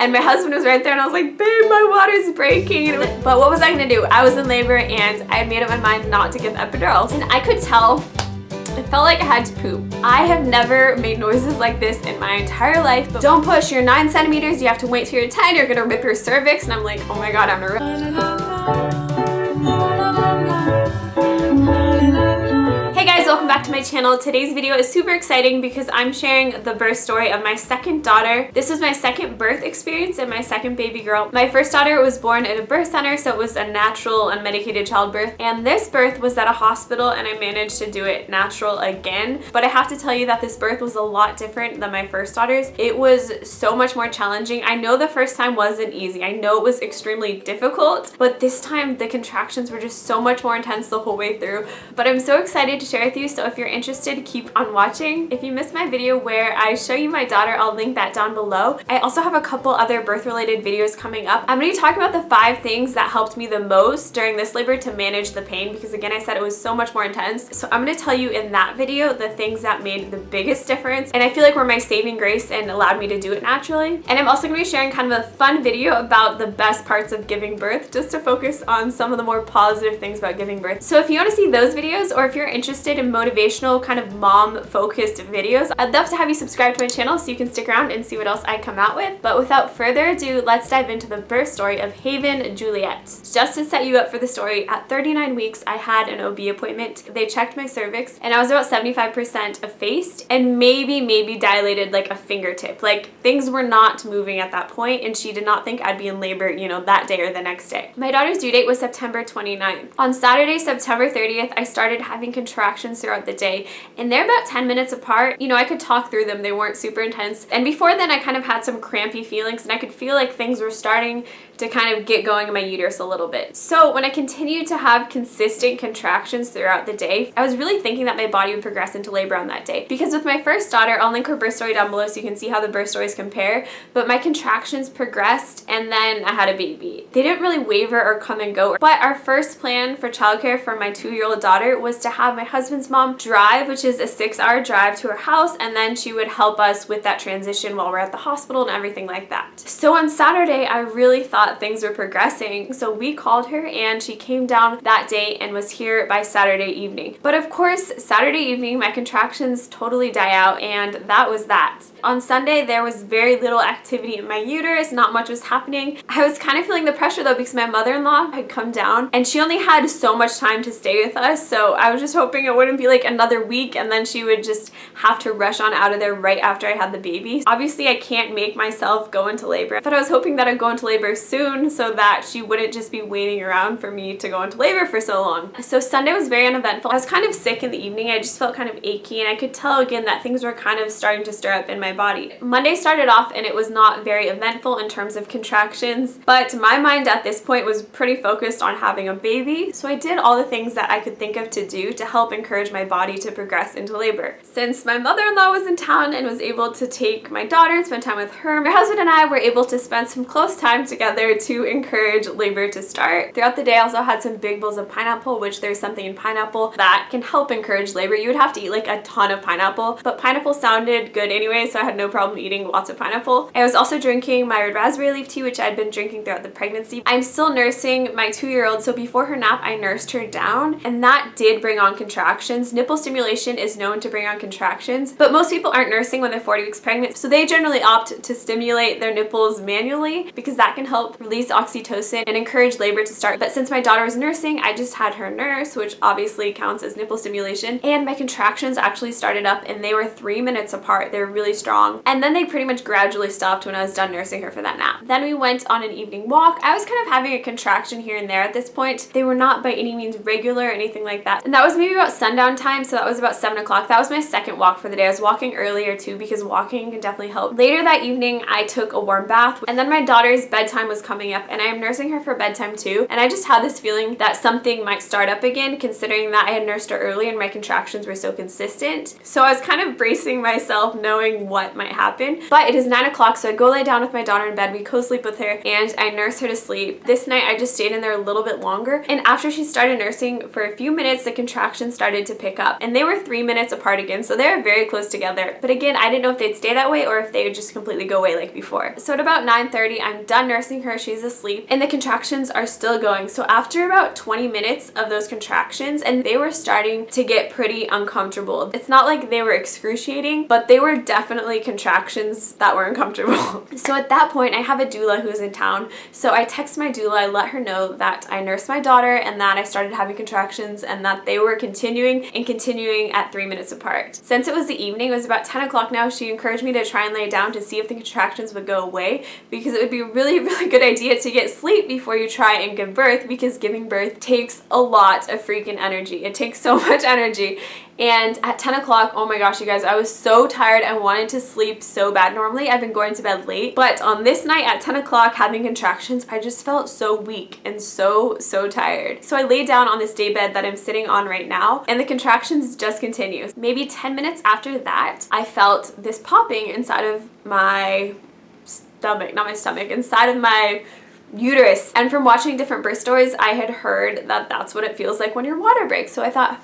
and my husband was right there and I was like, babe, my water's breaking. But what was I gonna do? I was in labor and I had made up my mind not to get the epidural. And I could tell it felt like I had to poop. I have never made noises like this in my entire life. But don't push, you're 9 centimeters, you have to wait till you're 10, you're gonna rip your cervix. And I'm like, oh my God, I'm gonna rip. Hey guys, welcome back to my channel. Today's video is super exciting because I'm sharing the birth story of my second daughter. This was my second birth experience and my second baby girl. My first daughter was born at a birth center, so it was a natural, unmedicated childbirth. And this birth was at a hospital and I managed to do it natural again. But I have to tell you that this birth was a lot different than my first daughter's. It was so much more challenging. I know the first time wasn't easy. I know it was extremely difficult, but this time the contractions were just so much more intense the whole way through. But I'm so excited to share with you, so if you're interested, keep on watching. If you missed my video where I show you my daughter, I'll link that down below. I also have a couple other birth related videos coming up. I'm going to be talking about the 5 things that helped me the most during this labor to manage the pain, because again, I said it was so much more intense. So I'm going to tell you in that video the things that made the biggest difference and I feel like were my saving grace and allowed me to do it naturally. And I'm also going to be sharing kind of a fun video about the best parts of giving birth, just to focus on some of the more positive things about giving birth. So if you want to see those videos, or if you're interested in motivational kind of mom focused videos, I'd love to have you subscribe to my channel so you can stick around and see what else I come out with. But without further ado, let's dive into the birth story of Haven Juliet. Just to set you up for the story, at 39 weeks I had an OB appointment. They checked my cervix and I was about 75% effaced and maybe dilated like a fingertip. Like things were not moving at that point and she did not think I'd be in labor, you know, that day or the next day. My daughter's due date was September 29th. On Saturday, September 30th, I started having contractions throughout the day and they're about 10 minutes apart. You know, I could talk through them. They weren't super intense. And before then I kind of had some crampy feelings and I could feel like things were starting to kind of get going in my uterus a little bit. So when I continued to have consistent contractions throughout the day, I was really thinking that my body would progress into labor on that day. Because with my first daughter, I'll link her birth story down below so you can see how the birth stories compare, but my contractions progressed and then I had a baby. They didn't really waver or come and go. But our first plan for childcare for my 2-year-old daughter was to have my husband's mom drive, which is a 6-hour drive to her house, and then she would help us with that transition while we're at the hospital and everything like that. So on Saturday, I really thought things were progressing. So we called her and she came down that day and was here by Saturday evening. But of course, Saturday evening, my contractions totally die out and that was that. On Sunday, there was very little activity in my uterus. Not much was happening. I was kind of feeling the pressure though because my mother-in-law had come down and she only had so much time to stay with us. So I was just hoping it wouldn't be like another week and then she would just have to rush on out of there right after I had the baby. Obviously, I can't make myself go into labor, but I was hoping that I'd go into labor soon so that she wouldn't just be waiting around for me to go into labor for so long. So Sunday was very uneventful. I was kind of sick in the evening. I just felt kind of achy and I could tell again that things were kind of starting to stir up in my body. Monday started off and it was not very eventful in terms of contractions, but my mind at this point was pretty focused on having a baby. So I did all the things that I could think of to do to help encourage my body to progress into labor. Since my mother-in-law was in town and was able to take my daughter and spend time with her, my husband and I were able to spend some close time together to encourage labor to start. Throughout the day, I also had some big bowls of pineapple, which there's something in pineapple that can help encourage labor. You would have to eat like a ton of pineapple, but pineapple sounded good anyway, so I had no problem eating lots of pineapple. I was also drinking my red raspberry leaf tea, which I'd been drinking throughout the pregnancy. I'm still nursing my 2-year-old, so before her nap, I nursed her down, and that did bring on contractions. Nipple stimulation is known to bring on contractions, but most people aren't nursing when they're 40 weeks pregnant, so they generally opt to stimulate their nipples manually because that can help release oxytocin and encourage labor to start. But since my daughter was nursing, I just had her nurse, which obviously counts as nipple stimulation, and my contractions actually started up and they were 3 minutes apart. They were really strong, and then they pretty much gradually stopped when I was done nursing her for that nap. Then we went on an evening walk. I was kind of having a contraction here and there at this point. They were not by any means regular or anything like that, and that was maybe about sundown time, so that was about 7 o'clock. That was my second walk for the day. I was walking earlier too because walking can definitely help. Later that evening, I took a warm bath, and then my daughter's bedtime was coming up, and I am nursing her for bedtime too, and I just had this feeling that something might start up again, considering that I had nursed her early and my contractions were so consistent. So I was kind of bracing myself knowing what might happen. But it is 9 o'clock, so I go lay down with my daughter in bed. We co-sleep with her and I nurse her to sleep. This night I just stayed in there a little bit longer, and after she started nursing for a few minutes, the contractions started to pick up. And they were 3 minutes apart again, so they're very close together. But again, I didn't know if they'd stay that way or if they would just completely go away like before. So at about 9:30, I'm done nursing her, she's asleep, and the contractions are still going. So after about 20 minutes of those contractions, and they were starting to get pretty uncomfortable. It's not like they were excruciating, but they were definitely contractions that were uncomfortable. So at that point, I have a doula who's in town. So I text my doula, I let her know that I nursed my daughter and that I started having contractions and that they were continuing at 3 minutes apart. Since it was the evening, it was about 10 o'clock now, she encouraged me to try and lay down to see if the contractions would go away, because it would be a really, really good idea to get sleep before you try and give birth, because giving birth takes a lot of freaking energy. It takes so much energy. And at 10 o'clock, oh my gosh, you guys, I was so tired. I wanted to sleep so bad. Normally, I've been going to bed late, but on this night at 10 o'clock having contractions, I just felt so weak and so tired. So I laid down on this day bed that I'm sitting on right now, and the contractions just continue. Maybe 10 minutes after that, I felt this popping inside of my stomach, not my stomach, inside of my uterus. And from watching different birth stories, I had heard that that's what it feels like when your water breaks. So I thought,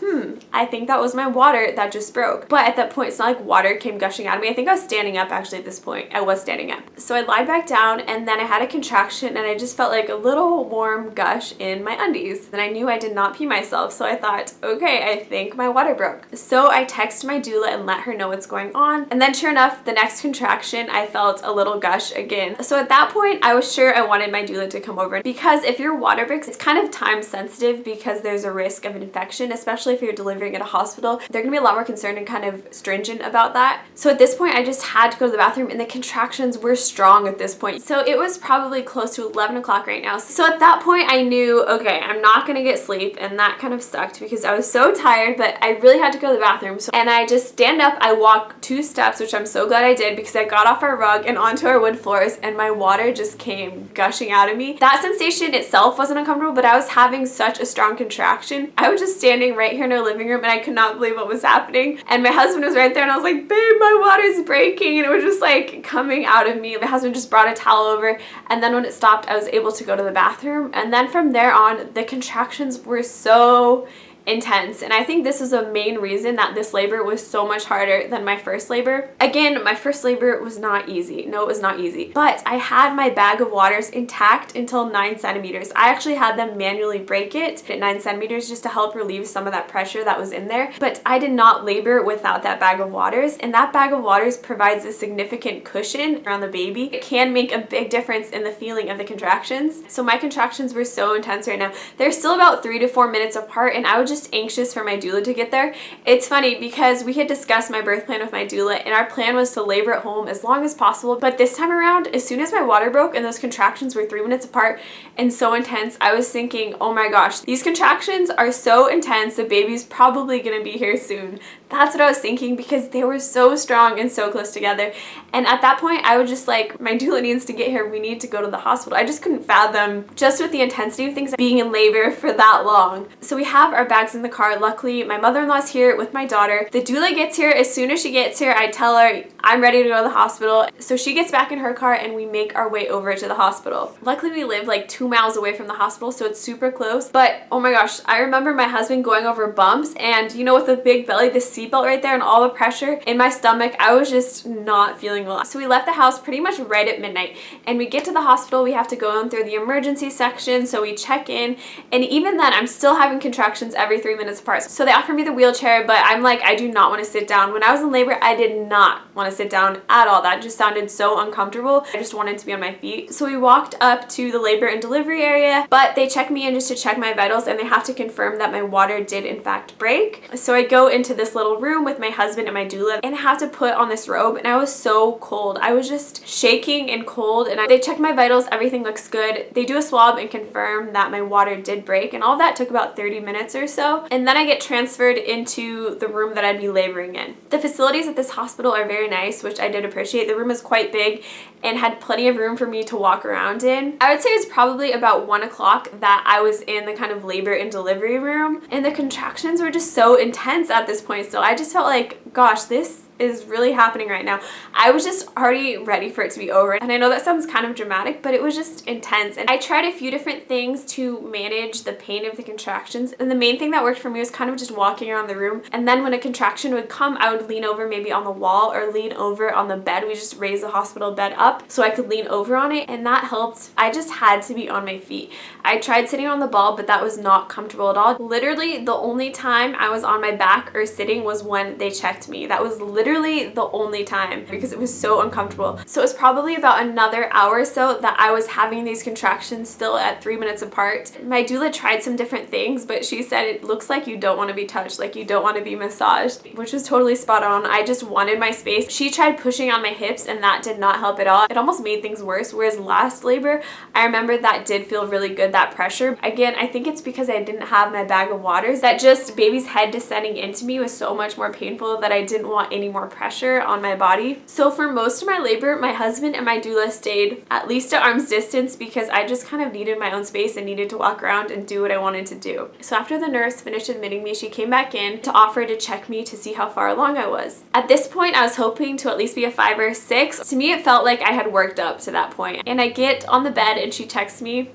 I think that was my water that just broke. But at that point, it's not like water came gushing out of me. I think I was standing up actually at this point. I was standing up. So I lied back down, and then I had a contraction, and I just felt like a little warm gush in my undies. And I knew I did not pee myself. So I thought, okay, I think my water broke. So I texted my doula and let her know what's going on. And then sure enough, the next contraction, I felt a little gush again. So at that point, I was sure I wanted my doula to come over, because if your water breaks, it's kind of time sensitive because there's a risk of an infection, especially if you're delivering at a hospital. They're gonna be a lot more concerned and kind of stringent about that. So at this point, I just had to go to the bathroom, and the contractions were strong at this point. So it was probably close to 11 o'clock right now. So at that point, I knew, okay, I'm not gonna get sleep, and that kind of sucked because I was so tired, but I really had to go to the bathroom. And I just stand up, I walk 2 steps, which I'm so glad I did, because I got off our rug and onto our wood floors, and my water just came gushing out of me. That sensation itself wasn't uncomfortable, but I was having such a strong contraction. I was just standing right here in our living room, and I could not believe what was happening. And my husband was right there, and I was like, babe, my water's breaking. And it was just like coming out of me. My husband just brought a towel over, and then when it stopped, I was able to go to the bathroom. And then from there on, the contractions were so intense, and I think this is a main reason that this labor was so much harder than my first labor. Again, my first labor was not easy. No, it was not easy, but I had my bag of waters intact until 9 centimeters. I actually had them manually break it at 9 centimeters just to help relieve some of that pressure that was in there, but I did not labor without that bag of waters, and that bag of waters provides a significant cushion around the baby. It can make a big difference in the feeling of the contractions. So my contractions were so intense right now. They're still about 3 to 4 minutes apart, and I was just anxious for my doula to get there. It's funny because we had discussed my birth plan with my doula, and our plan was to labor at home as long as possible, but this time around, as soon as my water broke and those contractions were 3 minutes apart and so intense, I was thinking, oh my gosh, these contractions are so intense, the baby's probably gonna be here soon. That's what I was thinking, because they were so strong and so close together. And at that point, I was just like, my doula needs to get here. We need to go to the hospital. I just couldn't fathom, just with the intensity of things, being in labor for that long. So we have our bags in the car. Luckily, my mother-in-law's here with my daughter. The doula gets here. As soon as she gets here, I tell her I'm ready to go to the hospital. So she gets back in her car, and we make our way over to the hospital. Luckily, we live like 2 miles away from the hospital, so it's super close. But oh my gosh, I remember my husband going over bumps, and you know, with a big belly, the seatbelt right there and all the pressure in my stomach, I was just not feeling well. So we left the house pretty much right at midnight, and we get to the hospital. We have to go in through the emergency section, so we check in, and even then I'm still having contractions every 3 minutes apart. So they offer me the wheelchair, but I'm like, I do not want to sit down. When I was in labor, I did not want to sit down at all. That just sounded so uncomfortable. I just wanted to be on my feet. So we walked up to the labor and delivery area, but they check me in just to check my vitals, and they have to confirm that my water did in fact break. So I go into this little room with my husband and my doula, and I have to put on this robe, and I was so cold. I was just shaking and cold, and they check my vitals. Everything looks good. They do a swab and confirm that my water did break, and all of that took about 30 minutes or so. And then I get transferred into the room that I'd be laboring in. The facilities at this hospital are very nice, which I did appreciate. The room is quite big and had plenty of room for me to walk around in. I would say it's probably about 1 o'clock that I was in the kind of labor and delivery room, and the contractions were just so intense at this point. So I just felt like, gosh, this is really happening right now. I was just already ready for it to be over. And I know that sounds kind of dramatic, but it was just intense. And I tried a few different things to manage the pain of the contractions. And the main thing that worked for me was kind of just walking around the room. And then when a contraction would come, I would lean over maybe on the wall or lean over on the bed. We just raised the hospital bed up so I could lean over on it, and that helped. I just had to be on my feet. I tried sitting on the ball, but that was not comfortable at all. Literally, the only time I was on my back or sitting was when they checked me. That was literally the only time because it was so uncomfortable. So it was probably about another hour or so that I was having these contractions still at 3 minutes apart. My doula tried some different things, but she said it looks like you don't want to be touched, like you don't want to be massaged, which was totally spot on. I just wanted my space. She tried pushing on my hips and that did not help at all. It almost made things worse, whereas last labor, I remember that did feel really good, that pressure. Again, I think it's because I didn't have my bag of waters, that just baby's head descending into me was so much more painful that I didn't want any more pressure on my body. So for most of my labor, my husband and my doula stayed at least at arm's distance because I just kind of needed my own space and needed to walk around and do what I wanted to do. So after the nurse finished admitting me, she came back in to offer to check me to see how far along I was. At this point, I was hoping to at least be a 5 or 6. To me, it felt like I had worked up to that point. And I get on the bed and she texts me,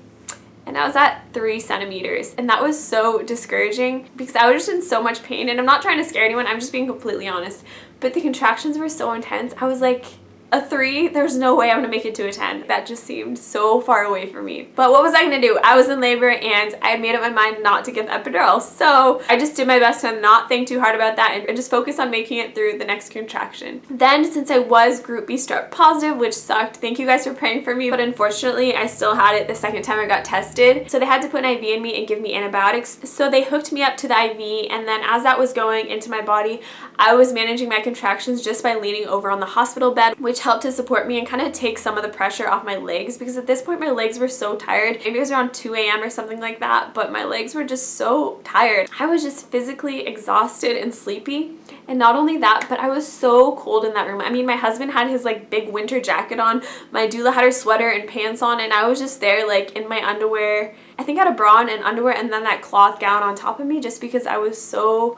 and I was at 3 centimeters. And that was so discouraging because I was just in so much pain. And I'm not trying to scare anyone, I'm just being completely honest. But the contractions were so intense. I was like, a 3, there's no way I'm gonna make it to a 10. That just seemed so far away from me. But what was I gonna do? I was in labor and I made up my mind not to get the epidural. So I just did my best to not think too hard about that and just focus on making it through the next contraction. Then, since I was group B strep positive, which sucked, thank you guys for praying for me, but unfortunately I still had it the second time I got tested. So they had to put an IV in me and give me antibiotics. So they hooked me up to the IV, and then as that was going into my body, I was managing my contractions just by leaning over on the hospital bed, which helped to support me and kind of take some of the pressure off my legs, because at this point my legs were so tired. Maybe it was around 2 a.m. or something like that, but my legs were just so tired. I was just physically exhausted and sleepy. And not only that, but I was so cold in that room. I mean, my husband had his like big winter jacket on, my doula had her sweater and pants on, and I was just there like in my underwear. I think I had a bra on and underwear and then that cloth gown on top of me just because I was so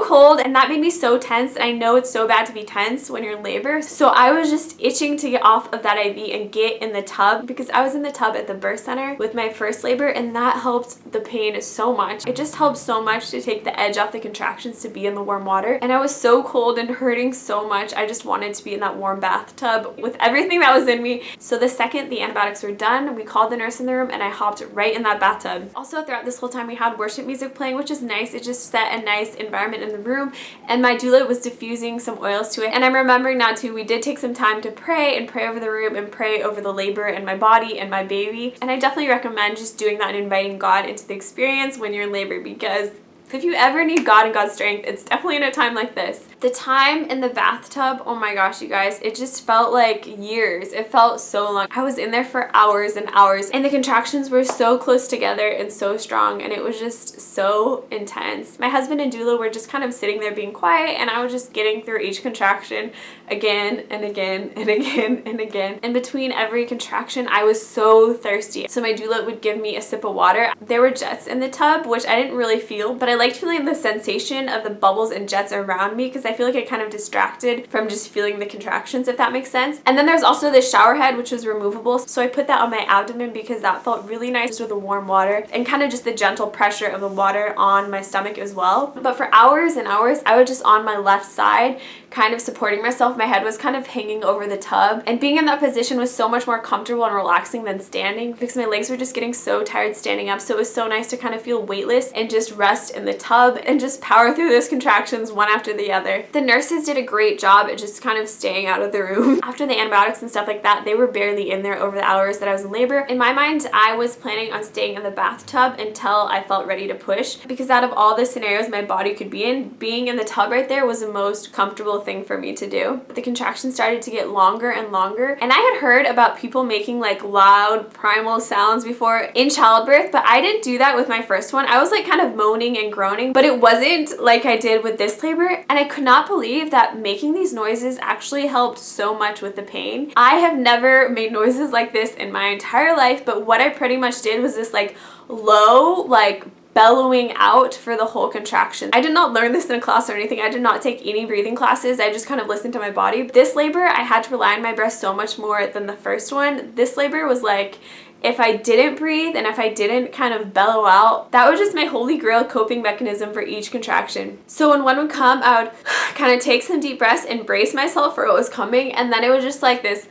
cold, and that made me so tense. And I know it's so bad to be tense when you're in labor, so I was just itching to get off of that IV and get in the tub, because I was in the tub at the birth center with my first labor, and that helped the pain so much. It just helped so much to take the edge off the contractions to be in the warm water. And I was so cold and hurting so much, I just wanted to be in that warm bathtub with everything that was in me. So the second the antibiotics were done, we called the nurse in the room and I hopped right in that bathtub. Also, throughout this whole time we had worship music playing, which is nice. It just set a nice environment in the room, and my doula was diffusing some oils to it. And I'm remembering now too, we did take some time to pray and pray over the room and pray over the labor and my body and my baby. And I definitely recommend just doing that and inviting God into the experience when you're in labor, because if you ever need God and God's strength, it's definitely in a time like this. The time in the bathtub, oh my gosh, you guys, it just felt like years. It felt so long. I was in there for hours and hours, and the contractions were so close together and so strong, and it was just so intense. My husband and doula were just kind of sitting there being quiet, and I was just getting through each contraction again and again and again and again. And between every contraction, I was so thirsty. So my doula would give me a sip of water. There were jets in the tub, which I didn't really feel, but I liked feeling the sensation of the bubbles and jets around me, because I feel like it kind of distracted from just feeling the contractions, if that makes sense. And then there's also the shower head, which was removable, so I put that on my abdomen because that felt really nice with the warm water and kind of just the gentle pressure of the water on my stomach as well. But for hours and hours, I was just on my left side kind of supporting myself. My head was kind of hanging over the tub, and being in that position was so much more comfortable and relaxing than standing, because my legs were just getting so tired standing up. So it was so nice to kind of feel weightless and just rest in the tub and just power through those contractions one after the other. The nurses did a great job at just kind of staying out of the room. After the antibiotics and stuff like that, they were barely in there over the hours that I was in labor. In my mind, I was planning on staying in the bathtub until I felt ready to push, because out of all the scenarios my body could be in, being in the tub right there was the most comfortable thing for me to do. The contractions started to get longer and longer, and I had heard about people making like loud primal sounds before in childbirth, but I didn't do that with my first one. I was like kind of moaning and groaning, but it wasn't like I did with this labor, and I could not believe that making these noises actually helped so much with the pain. I have never made noises like this in my entire life, but what I pretty much did was this like low, like bellowing out for the whole contraction. I did not learn this in a class or anything. I did not take any breathing classes. I just kind of listened to my body. This labor, I had to rely on my breath so much more than the first one. This labor was like, if I didn't breathe and if I didn't kind of bellow out, that was just my holy grail coping mechanism for each contraction. So when one would come, I would kind of take some deep breaths and brace myself for what was coming, and then it was just like this,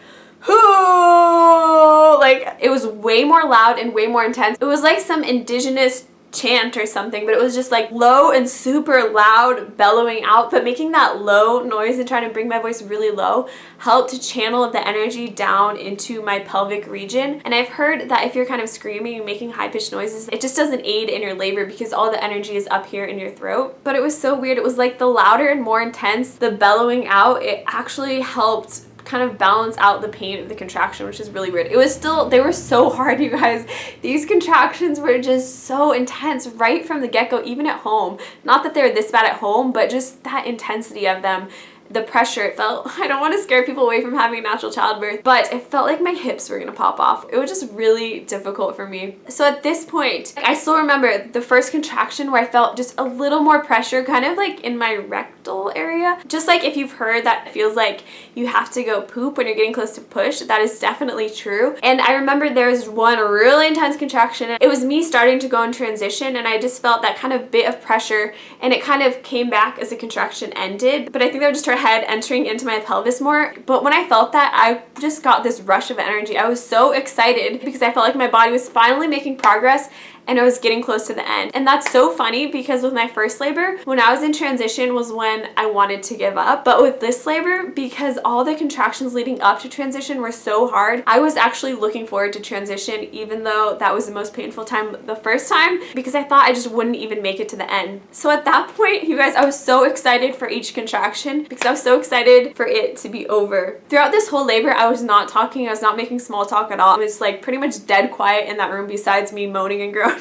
like it was way more loud and way more intense. It was like some indigenous chant or something, but it was just like low and super loud bellowing out, but making that low noise and trying to bring my voice really low helped to channel the energy down into my pelvic region. And I've heard that if you're kind of screaming and making high-pitched noises, it just doesn't aid in your labor because all the energy is up here in your throat. But it was so weird. It was like the louder and more intense the bellowing out, it actually helped kind of balance out the pain of the contraction, which is really weird. It was still, they were so hard, you guys. These contractions were just so intense right from the get-go, even at home. Not that they're this bad at home, but just that intensity of them. The pressure, it felt, I don't want to scare people away from having a natural childbirth, but it felt like my hips were gonna pop off. It was just really difficult for me. So at this point, I still remember the first contraction where I felt just a little more pressure, kind of like in my rectal area. Just like if you've heard that it feels like you have to go poop when you're getting close to push, that is definitely true. And I remember there was one really intense contraction. It was me starting to go in transition, and I just felt that kind of bit of pressure, and it kind of came back as the contraction ended. But I think that was just her head entering into my pelvis more. But when I felt that, I just got this rush of energy. I was so excited because I felt like my body was finally making progress and I was getting close to the end. And that's so funny because with my first labor, when I was in transition was when I wanted to give up. But with this labor, because all the contractions leading up to transition were so hard, I was actually looking forward to transition, even though that was the most painful time the first time, because I thought I just wouldn't even make it to the end. So at that point, you guys, I was so excited for each contraction because I was so excited for it to be over. Throughout this whole labor, I was not talking. I was not making small talk at all. It was like pretty much dead quiet in that room besides me moaning and groaning.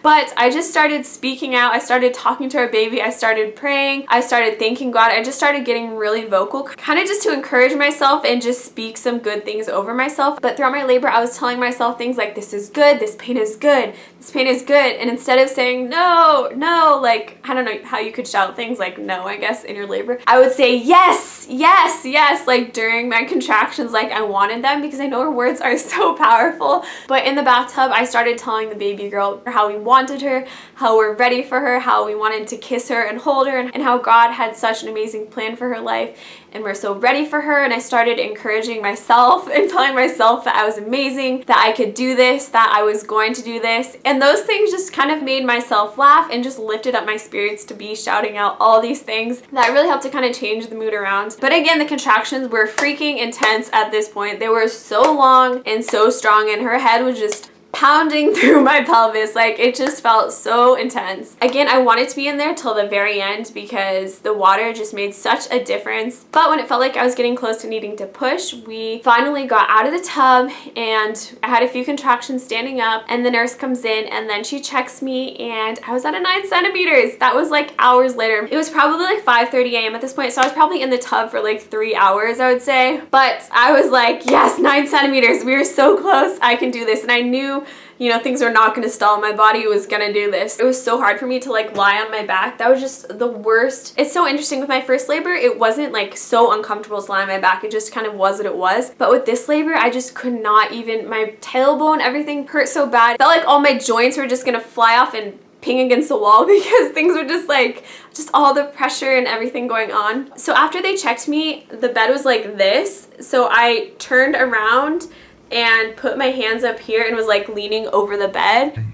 But I just started speaking out. I started talking to our baby. I started praying. I started thanking God. I just started getting really vocal, kind of just to encourage myself and just speak some good things over myself. But throughout my labor, I was telling myself things like, this is good, this pain is good, this pain is good. And instead of saying no, no, like, I don't know how you could shout things like no, I guess, in your labor, I would say yes, yes, yes, like during my contractions, like I wanted them, because I know our words are so powerful. But in the bathtub, I started telling the baby girl how we wanted her, how we're ready for her, how we wanted to kiss her and hold her, and how God had such an amazing plan for her life and we're so ready for her. And I started encouraging myself and telling myself that I was amazing, that I could do this, that I was going to do this. And those things just kind of made myself laugh and just lifted up my spirits to be shouting out all these things. That really helped to kind of change the mood around. But again, the contractions were freaking intense at this point. They were so long and so strong, and her head was just pounding through my pelvis. Like, it just felt so intense. Again, I wanted to be in there till the very end because the water just made such a difference. But when it felt like I was getting close to needing to push, we finally got out of the tub and I had a few contractions standing up, and the nurse comes in and then she checks me and I was at a 9 centimeters. That was like hours later. It was probably like 5:30 a.m. at this point, so I was probably in the tub for like 3 hours, I would say. But I was like, yes, 9 centimeters. We were so close. I can do this. And I knew, you know, things were not going to stall. My body was going to do this. It was so hard for me to like lie on my back. That was just the worst. It's so interesting with my first labor, it wasn't like so uncomfortable to lie on my back. It just kind of was what it was. But with this labor, I just could not even, my tailbone, everything hurt so bad. It felt like all my joints were just going to fly off and ping against the wall because things were just like, just all the pressure and everything going on. So after they checked me, the bed was like this. So I turned around and put my hands up here and was like leaning over the bed. Hey,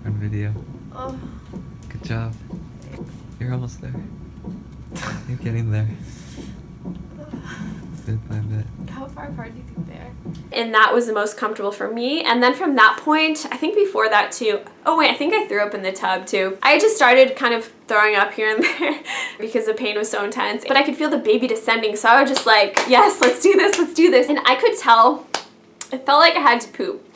on video. Oh. Good job. You're almost there. You're getting there. Bit by bit. How far apart do you think they are? And that was the most comfortable for me. And then from that point, I think before that too, oh wait, I think I threw up in the tub too. I just started kind of throwing up here and there because the pain was so intense. But I could feel the baby descending, so I was just like, yes, let's do this, let's do this. And I could tell, it felt like I had to poop.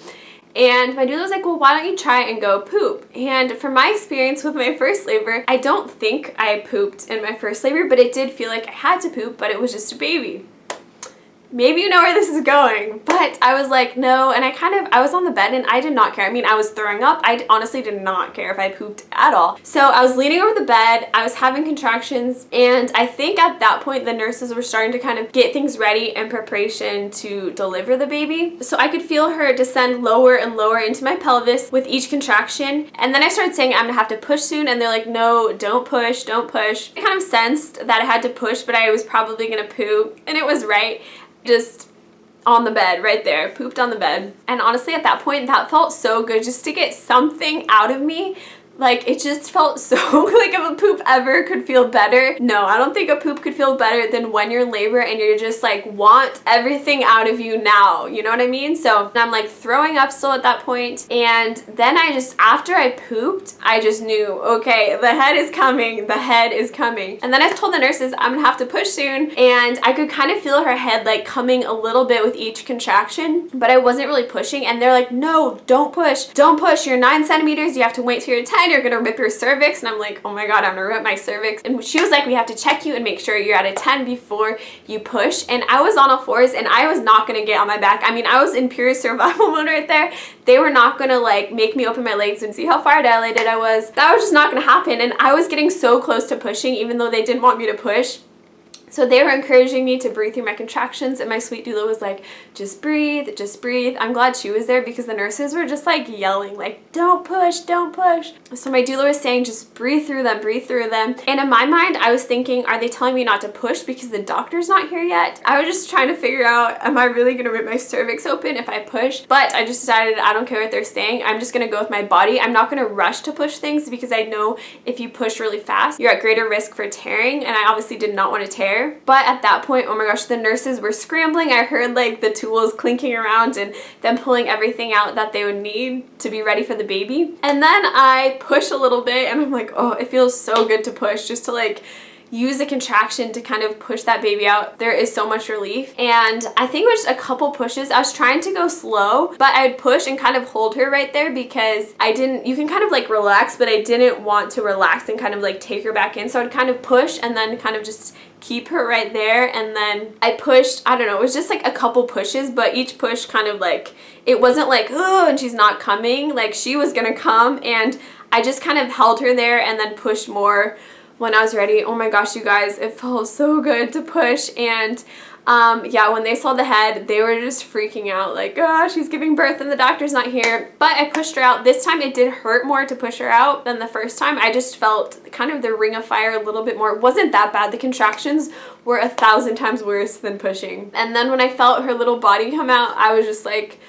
And my doula was like, well, why don't you try and go poop? And from my experience with my first labor, I don't think I pooped in my first labor, but it did feel like I had to poop, but it was just a baby. maybe you know where this is going. But I was like, no, and I was on the bed and I did not care. I mean, I was throwing up. I honestly did not care if I pooped at all. So I was leaning over the bed, I was having contractions, and I think at that point the nurses were starting to kind of get things ready in preparation to deliver the baby. So I could feel her descend lower and lower into my pelvis with each contraction. And then I started saying, I'm gonna have to push soon, and they're like, no, don't push, don't push. I kind of sensed that I had to push, but I was probably gonna poop, and it was right. Just on the bed right there, pooped on the bed. And honestly, at that point, that felt so good just to get something out of me. Like, it just felt so, like, if a poop ever could feel better. No, I don't think a poop could feel better than when you're in labor and you're just like, want everything out of you now. You know what I mean? So I'm like throwing up still at that point. And then after I pooped, I just knew, okay, the head is coming, the head is coming. And then I told the nurses, I'm gonna have to push soon. And I could kind of feel her head like coming a little bit with each contraction, but I wasn't really pushing. And they're like, no, don't push, don't push. You're 9 centimeters. You have to wait till you're 10. You're gonna rip your cervix. And I'm like, oh my God, I'm gonna rip my cervix. And she was like, we have to check you and make sure you're at a 10 before you push. And I was on all fours and I was not gonna get on my back. I mean, I was in pure survival mode right there. They were not gonna like make me open my legs and see how far dilated I was. That was just not gonna happen. And I was getting so close to pushing even though they didn't want me to push. So they were encouraging me to breathe through my contractions, and my sweet doula was like, just breathe, just breathe. I'm glad she was there because the nurses were just like yelling, like, don't push, don't push. So my doula was saying, just breathe through them, breathe through them. And in my mind, I was thinking, are they telling me not to push because the doctor's not here yet? I was just trying to figure out, am I really gonna rip my cervix open if I push? But I just decided I don't care what they're saying. I'm just gonna go with my body. I'm not gonna rush to push things because I know if you push really fast, you're at greater risk for tearing, and I obviously did not want to tear. But at that point, oh my gosh, the nurses were scrambling. I heard like the tools clinking around and them pulling everything out that they would need to be ready for the baby. And then I push a little bit and I'm like, oh, it feels so good to push, just to like use a contraction to kind of push that baby out. There is so much relief. And I think it was just a couple pushes. I was trying to go slow, but I'd push and kind of hold her right there because you can kind of like relax, but I didn't want to relax and kind of like take her back in. So I'd kind of push and then kind of just keep her right there. And then I pushed, I don't know, it was just like a couple pushes, but each push kind of like, it wasn't like, oh, and she's not coming. Like she was gonna come, and I just kind of held her there and then pushed more when I was ready. Oh my gosh, you guys, it felt so good to push. And yeah, when they saw the head, they were just freaking out, like, oh, she's giving birth and the doctor's not here. But I pushed her out. This time it did hurt more to push her out than the first time. I just felt kind of the ring of fire a little bit more. It wasn't that bad. The contractions were 1,000 times worse than pushing. And then when I felt her little body come out, I was just like,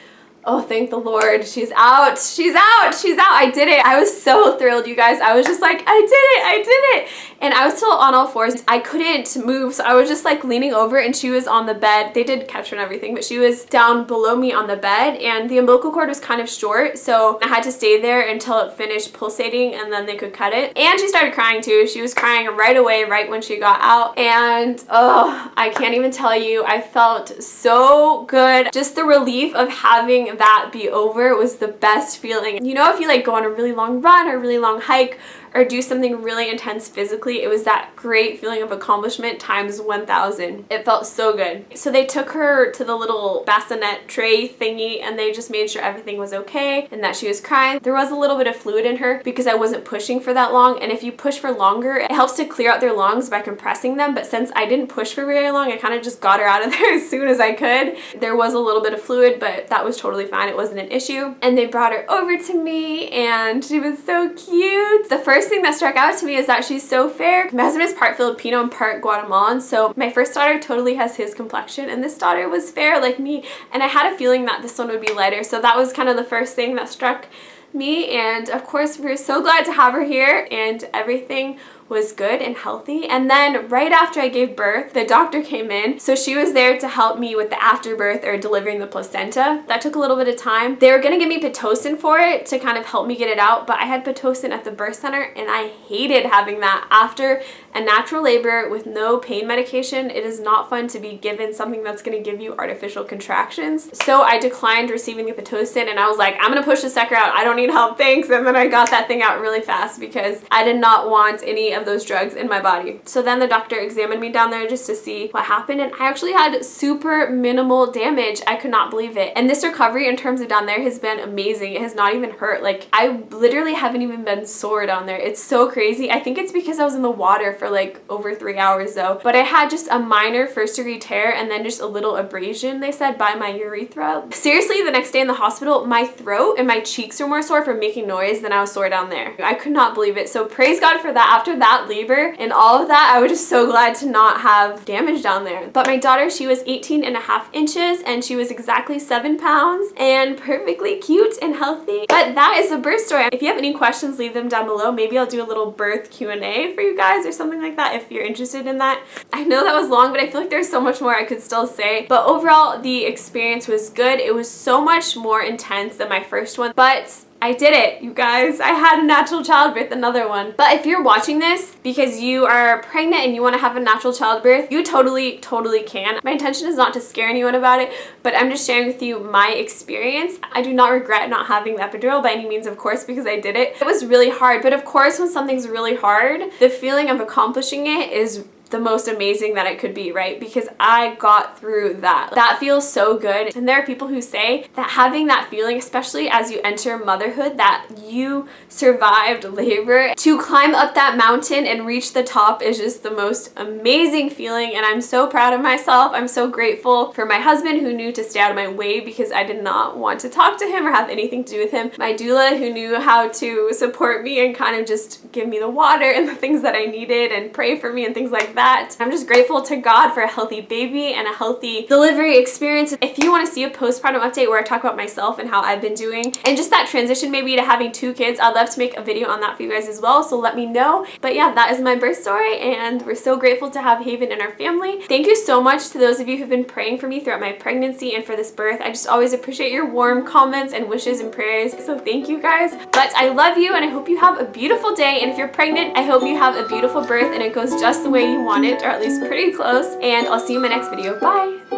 oh, thank the Lord, she's out, she's out, she's out. I did it. I was so thrilled, you guys. I was just like, I did it, I did it. And I was still on all fours. I couldn't move, so I was just like leaning over, and she was on the bed. They did catch her and everything, but she was down below me on the bed, and the umbilical cord was kind of short, so I had to stay there until it finished pulsating, and then they could cut it. And she started crying too. She was crying right away, right when she got out. And oh, I can't even tell you, I felt so good. Just the relief of having that be over was the best feeling. You know, if you like go on a really long run or a really long hike or do something really intense physically, it was that great feeling of accomplishment times 1,000. It felt so good. So they took her to the little bassinet tray thingy, and they just made sure everything was okay and that she was crying. There was a little bit of fluid in her because I wasn't pushing for that long, and if you push for longer, it helps to clear out their lungs by compressing them. But since I didn't push for very long, I kind of just got her out of there as soon as I could. There was a little bit of fluid, but that was totally fine. It wasn't an issue. And they brought her over to me, and she was so cute. The first thing that struck out to me is that she's so fair. My husband is part Filipino and part Guatemalan, so my first daughter totally has his complexion, and this daughter was fair like me, and I had a feeling that this one would be lighter. So that was kind of the first thing that struck me. And of course, we were so glad to have her here, and everything was good and healthy. And then right after I gave birth, the doctor came in. So she was there to help me with the afterbirth or delivering the placenta. That took a little bit of time. They were gonna give me Pitocin for it to kind of help me get it out, but I had Pitocin at the birth center, and I hated having that after a natural labor with no pain medication. It is not fun to be given something that's gonna give you artificial contractions. So I declined receiving the Pitocin, and I was like, I'm gonna push the sucker out. I don't need help, thanks. And then I got that thing out really fast because I did not want any of those drugs in my body. So then the doctor examined me down there just to see what happened, and I actually had super minimal damage. I could not believe it. And this recovery in terms of down there has been amazing. It has not even hurt. Like, I literally haven't even been sore down there. It's so crazy. I think it's because I was in the water for like over 3 hours though. But I had just a minor first-degree tear and then just a little abrasion, they said, by my urethra. Seriously, the next day in the hospital, my throat and my cheeks were more sore from making noise than I was sore down there. I could not believe it. So praise God for that. After that labor and all of that, I was just so glad to not have damage down there. But my daughter, she was 18.5 inches and she was exactly 7 pounds and perfectly cute and healthy. But that is the birth story. If you have any questions, leave them down below. Maybe I'll do a little birth Q&A for you guys or something like that if you're interested in that. I know that was long, but I feel like there's so much more I could still say. But overall, the experience was good. It was so much more intense than my first one, but I did it, you guys. I had a natural childbirth, another one. But if you're watching this because you are pregnant and you want to have a natural childbirth, you totally can. My intention is not to scare anyone about it, but I'm just sharing with you my experience. I do not regret not having the epidural by any means, of course, because I did it. It was really hard, but of course, when something's really hard, the feeling of accomplishing it is the most amazing that it could be, right? Because I got through that. That feels so good. And there are people who say that having that feeling, especially as you enter motherhood, that you survived labor, to climb up that mountain and reach the top is just the most amazing feeling. And I'm so proud of myself. I'm so grateful for my husband who knew to stay out of my way because I did not want to talk to him or have anything to do with him. My doula who knew how to support me and kind of just give me the water and the things that I needed and pray for me and things like that. I'm just grateful to God for a healthy baby and a healthy delivery experience. If you want to see a postpartum update where I talk about myself and how I've been doing and just that transition maybe to having 2 kids, I'd love to make a video on that for you guys as well, so let me know. But yeah, that is my birth story and we're so grateful to have Haven in our family. Thank you so much to those of you who've been praying for me throughout my pregnancy and for this birth. I just always appreciate your warm comments and wishes and prayers, so thank you guys. But I love you and I hope you have a beautiful day, and if you're pregnant, I hope you have a beautiful birth and it goes just the way you want it, or at least pretty close, and I'll see you in my next video. Bye!